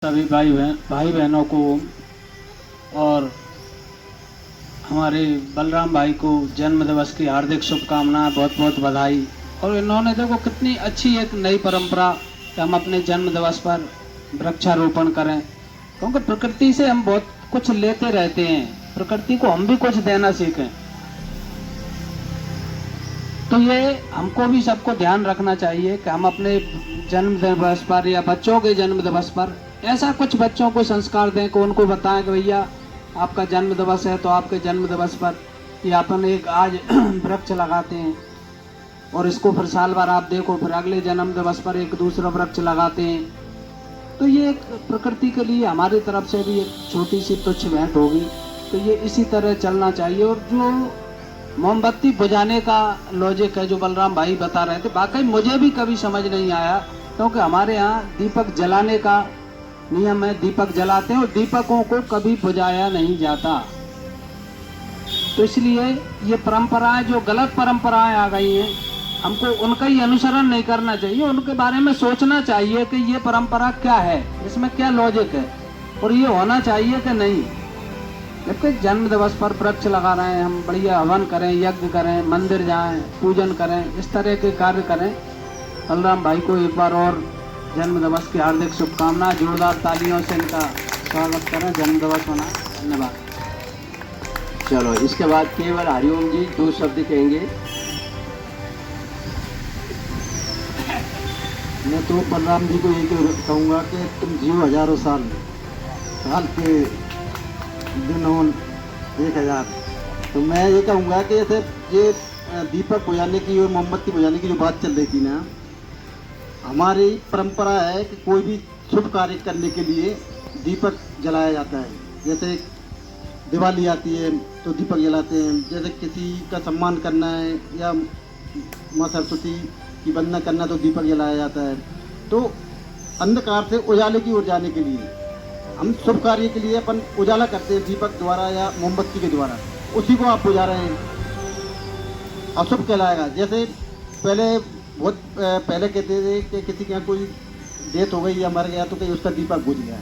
सभी भाई बहनों को और हमारे बलराम भाई को जन्म दिवस की हार्दिक शुभकामनाएं, बहुत बहुत बधाई। और इन्होंने देखो कितनी अच्छी एक नई परंपरा कि हम अपने जन्म दिवस पर वृक्षारोपण करें, क्योंकि प्रकृति से हम बहुत कुछ लेते रहते हैं, प्रकृति को हम भी कुछ देना सीखें। तो ये हमको भी सबको ध्यान रखना चाहिए कि हम अपने जन्म दिवस पर या बच्चों के जन्म दिवस पर ऐसा कुछ बच्चों को संस्कार दें कि उनको बताएं कि भैया आपका जन्म दिवस है तो आपके जन्म दिवस पर ये अपन एक आज वृक्ष लगाते हैं और इसको फिर साल भर आप देखो, फिर अगले जन्म दिवस पर एक दूसरा वृक्ष लगाते हैं। तो ये एक प्रकृति के लिए हमारी तरफ से भी एक छोटी सी तुच्छ भेंट होगी। तो ये इसी तरह चलना चाहिए। और जो मोमबत्ती बुझाने का लॉजिक है जो बलराम भाई बता रहे थे, वाकई मुझे भी कभी समझ नहीं आया, क्योंकि हमारे यहाँ दीपक जलाने का नियम है, दीपक जलाते हैं और दीपकों को कभी बुझाया नहीं जाता। तो इसलिए ये परंपराएं जो गलत परंपराएं आ गई हैं, हमको उनका ही अनुसरण नहीं करना चाहिए, उनके बारे में सोचना चाहिए कि ये परंपरा क्या है, इसमें क्या लॉजिक है और ये होना चाहिए कि नहीं। जबकि जन्म दिवस पर वृक्ष लगा रहे हैं, हम बढ़िया हवन करें, यज्ञ करें, मंदिर जाएं, पूजन करें, इस तरह के कार्य करें। बलराम भाई को एक बार और जन्म दिवस की हार्दिक शुभकामनाएं, जोरदार तालियों से इनका स्वागत करें, जन्म दिवस मनाएं। धन्यवाद। चलो, इसके बाद केवल हरिओम जी 2 शब्द कहेंगे। मैं तो बलराम जी को ये कहूँगा कि तुम जियो हजारों साल, साल के दिन हो 1000। तो मैं ये कहूँगा कि जैसे ये दीपक बुझाने की और मोमबत्ती बुझाने की जो बात चल रही थी ना, हमारी परंपरा है कि कोई भी शुभ कार्य करने के लिए दीपक जलाया जाता है। जैसे दिवाली आती है तो दीपक जलाते हैं, जैसे किसी का सम्मान करना है या माँ सरस्वती की वंदना करना तो दीपक जलाया जाता है। तो अंधकार से उजाले की ओर जाने के लिए हम शुभ कार्य के लिए अपन उजाला करते हैं दीपक द्वारा या मोमबत्ती के द्वारा, उसी को आप बुझा रहे हैं, अशुभ कहलाएगा। जैसे बहुत पहले कहते थे कि किसी के यहाँ कोई डेथ हो गई या मर गया तो कहीं उसका दीपक बुझ गया,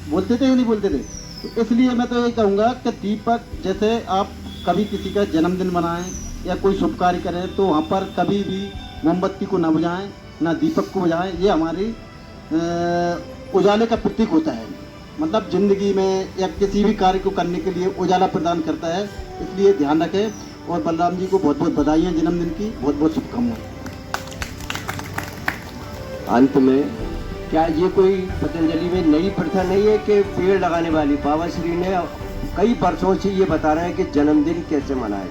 बोलते थे या नहीं बोलते थे। तो इसलिए मैं तो ये कहूँगा कि दीपक, जैसे आप कभी किसी का जन्मदिन मनाएं या कोई शुभ कार्य करें तो वहाँ पर कभी भी मोमबत्ती को ना बुझाएं, ना दीपक को बुझाएं। ये हमारी उजाले का प्रतीक होता है, मतलब जिंदगी में या किसी भी कार्य को करने के लिए उजाला प्रदान करता है। इसलिए ध्यान रखें। और बलराम जी को बहुत बहुत बधाइयाँ जन्मदिन की, बहुत बहुत शुभकामनाएं। अंत में, क्या ये कोई पतंजलि में नई प्रथा नहीं है कि पेड़ लगाने वाली? बाबा श्री ने कई वर्षों से ये बता रहे हैं कि जन्मदिन कैसे मनाए,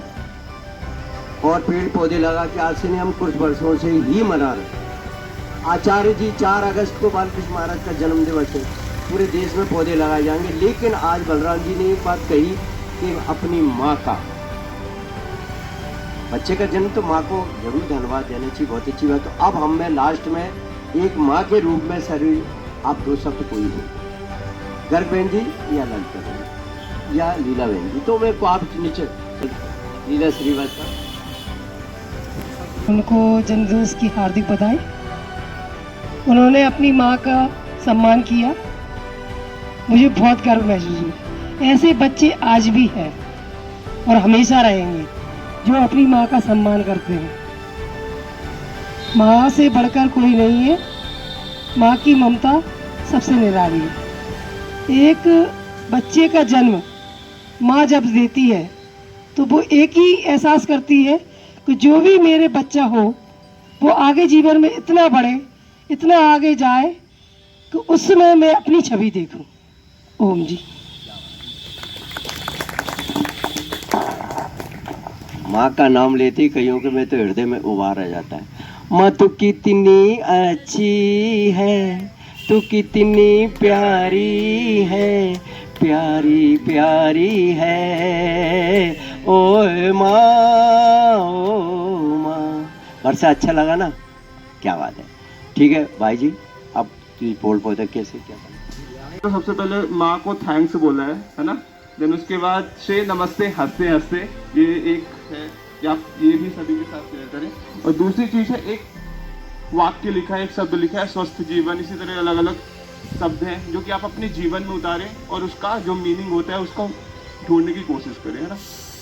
और पेड़ पौधे लगा के आज से नहीं, हम कुछ वर्षों से ही मना रहे हैं। आचार्य जी 4 अगस्त को बालकृष्ण महाराज का जन्म दिवस है, पूरे देश में पौधे लगाए जाएंगे। लेकिन आज बलराम जी ने एक बात कही कि अपनी माँ का, बच्चे का जन्म तो माँ को जरूर धन्यवाद देना चाहिए, बहुत अच्छी बात। तो अब हम में लास्ट में एक माँ के रूप में शरीर, आप 2 शब्द कोई हो, गर्ग बहन जी या ललिता बहन या लीला बहन जी, तो मैं को आप नीचे लीला श्रीवास्तव, उनको जन्मदिवस की हार्दिक बधाई। उन्होंने अपनी माँ का सम्मान किया, मुझे बहुत गर्व महसूस हुआ। ऐसे बच्चे आज भी हैं और हमेशा रहेंगे जो अपनी माँ का सम्मान करते हैं। माँ से बढ़कर कोई नहीं है, माँ की ममता सबसे निराली है। एक बच्चे का जन्म माँ जब देती है तो वो एक ही एहसास करती है कि जो भी मेरे बच्चा हो वो आगे जीवन में इतना बढ़े, इतना आगे जाए कि उस समय मैं अपनी छवि देखूं। ओम जी। माँ का नाम लेते ही कईयों के में तो हृदय में उबार आ जाता है। माँ तू कितनी अच्छी है, तू कितनी प्यारी है, प्यारी प्यारी है ओ माँ, ओ माँ। वर्षा अच्छा लगा ना? क्या बात है। ठीक है भाई जी, अब बोल पौधे कैसे क्या करना? तो सबसे पहले माँ को थैंक्स बोला है ना। देन उसके बाद से नमस्ते हंसते हंसते, ये एक है, या आप ये भी सभी के साथ शेयर करें। और दूसरी चीज़ है, एक वाक्य लिखा है, एक शब्द लिखा है, स्वस्थ जीवन। इसी तरह अलग अलग शब्द हैं जो कि आप अपने जीवन में उतारें और उसका जो मीनिंग होता है उसको ढूंढने की कोशिश करें, है ना।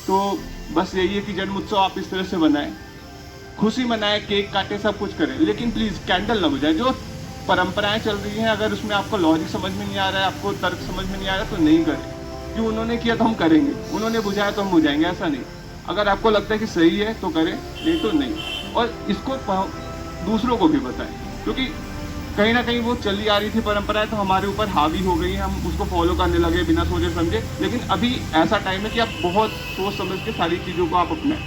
तो बस यही है कि जन्म उत्सव आप इस तरह से बनाएं, खुशी मनाएं, केक काटें, सब कुछ करें, लेकिन प्लीज़ कैंडल ना बुझाएं। जो परंपराएं चल रही हैं, अगर उसमें आपको लॉजिक समझ में नहीं आ रहा है, आपको तर्क समझ में नहीं आ रहा है, तो नहीं करें। कि उन्होंने किया तो हम करेंगे, उन्होंने बुझाया तो हम बुझाएंगे, ऐसा नहीं। अगर आपको लगता है कि सही है तो करें, नहीं तो नहीं। और इसको दूसरों को भी बताएं, क्योंकि कहीं ना कहीं वो चली आ रही थी परंपराएं, तो हमारे ऊपर हावी हो गई हैं, हम उसको फॉलो करने लगे बिना सोचे समझे। लेकिन अभी ऐसा टाइम है कि आप बहुत सोच समझ के सारी चीज़ों को आप अपनाएं।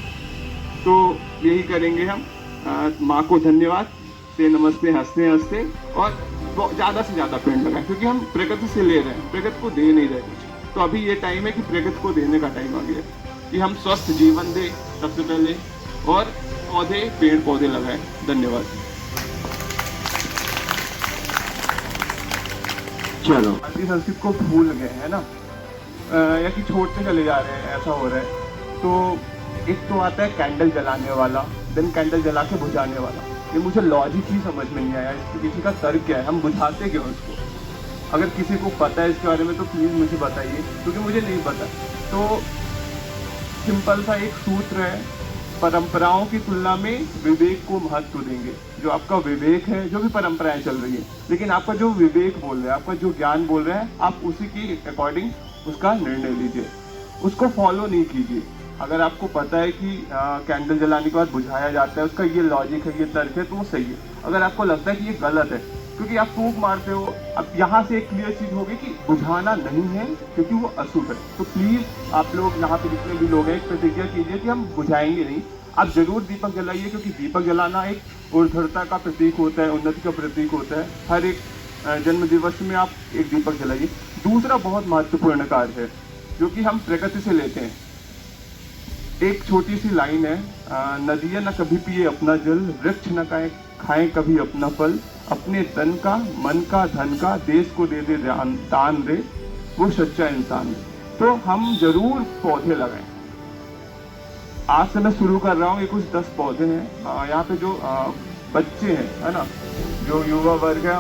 तो यही करेंगे हम। माँ को धन्यवाद से नमस्ते हंसते हंसते, और ज़्यादा से ज़्यादा पेड़ लगाएं, क्योंकि हम प्रकृति से ले रहे हैं, प्रकृति को दे नहीं रहे कुछ। तो अभी ये टाइम है कि प्रकृति को देने का टाइम आ गया है, कि हम स्वस्थ जीवन दें सबसे पहले, और पौधे, पेड़ पौधे लगाएं। धन्यवाद। चलो, भारतीय संस्कृति को भूल गए हैं ना, या कि छोड़ते चले जा रहे हैं, ऐसा हो रहा है। तो एक तो आता है कैंडल जलाने वाला, देन कैंडल जला के बुझाने वाला। ये मुझे लॉजिक ही समझ में नहीं आया, इसके पीछे का तर्क क्या है, हम बुझाते क्यों उसको। अगर किसी को पता है इसके बारे में तो प्लीज़ मुझे बताइए, क्योंकि मुझे नहीं पता। तो सिंपल सा एक सूत्र है, परंपराओं की तुलना में विवेक को महत्व देंगे। जो आपका विवेक है, जो भी परंपराएं चल रही है, लेकिन आपका जो विवेक बोल रहा है, आपका जो ज्ञान बोल रहा है, आप उसी की अकॉर्डिंग उसका निर्णय लीजिए, उसको फॉलो नहीं कीजिए। अगर आपको पता है कि कैंडल जलाने के बाद बुझाया जाता है, उसका ये लॉजिक है, ये तर्क है, तो वो सही है। अगर आपको लगता है कि ये गलत है, क्योंकि आप फूंक मारते हो, अब यहाँ से एक क्लियर चीज़ होगी कि बुझाना नहीं है, क्योंकि वो अशुभ है। तो प्लीज़ आप लोग यहाँ पे जितने भी लोग हैं, एक प्रतिज्ञा कीजिए कि हम बुझाएंगे नहीं। आप जरूर दीपक जलाइए, क्योंकि दीपक जलाना एक ऊर्ध्वता का प्रतीक होता है, उन्नति का प्रतीक होता है। हर एक जन्म दिवस में आप एक दीपक जलाइए। दूसरा बहुत महत्वपूर्ण कार्य है, जो कि हम प्रकृति से लेते हैं। एक छोटी सी लाइन है, नदियाँ न कभी पिए अपना जल, वृक्ष न खाएं कभी अपना फल, अपने तन का, मन का, धन का देश को दे दे दान रे, वो सच्चा इंसान है। तो हम जरूर पौधे लगाएं। आज से मैं शुरू कर रहा हूँ, ये कुछ 10 पौधे हैं। यहाँ पे जो बच्चे हैं, है ना, जो युवा वर्ग है,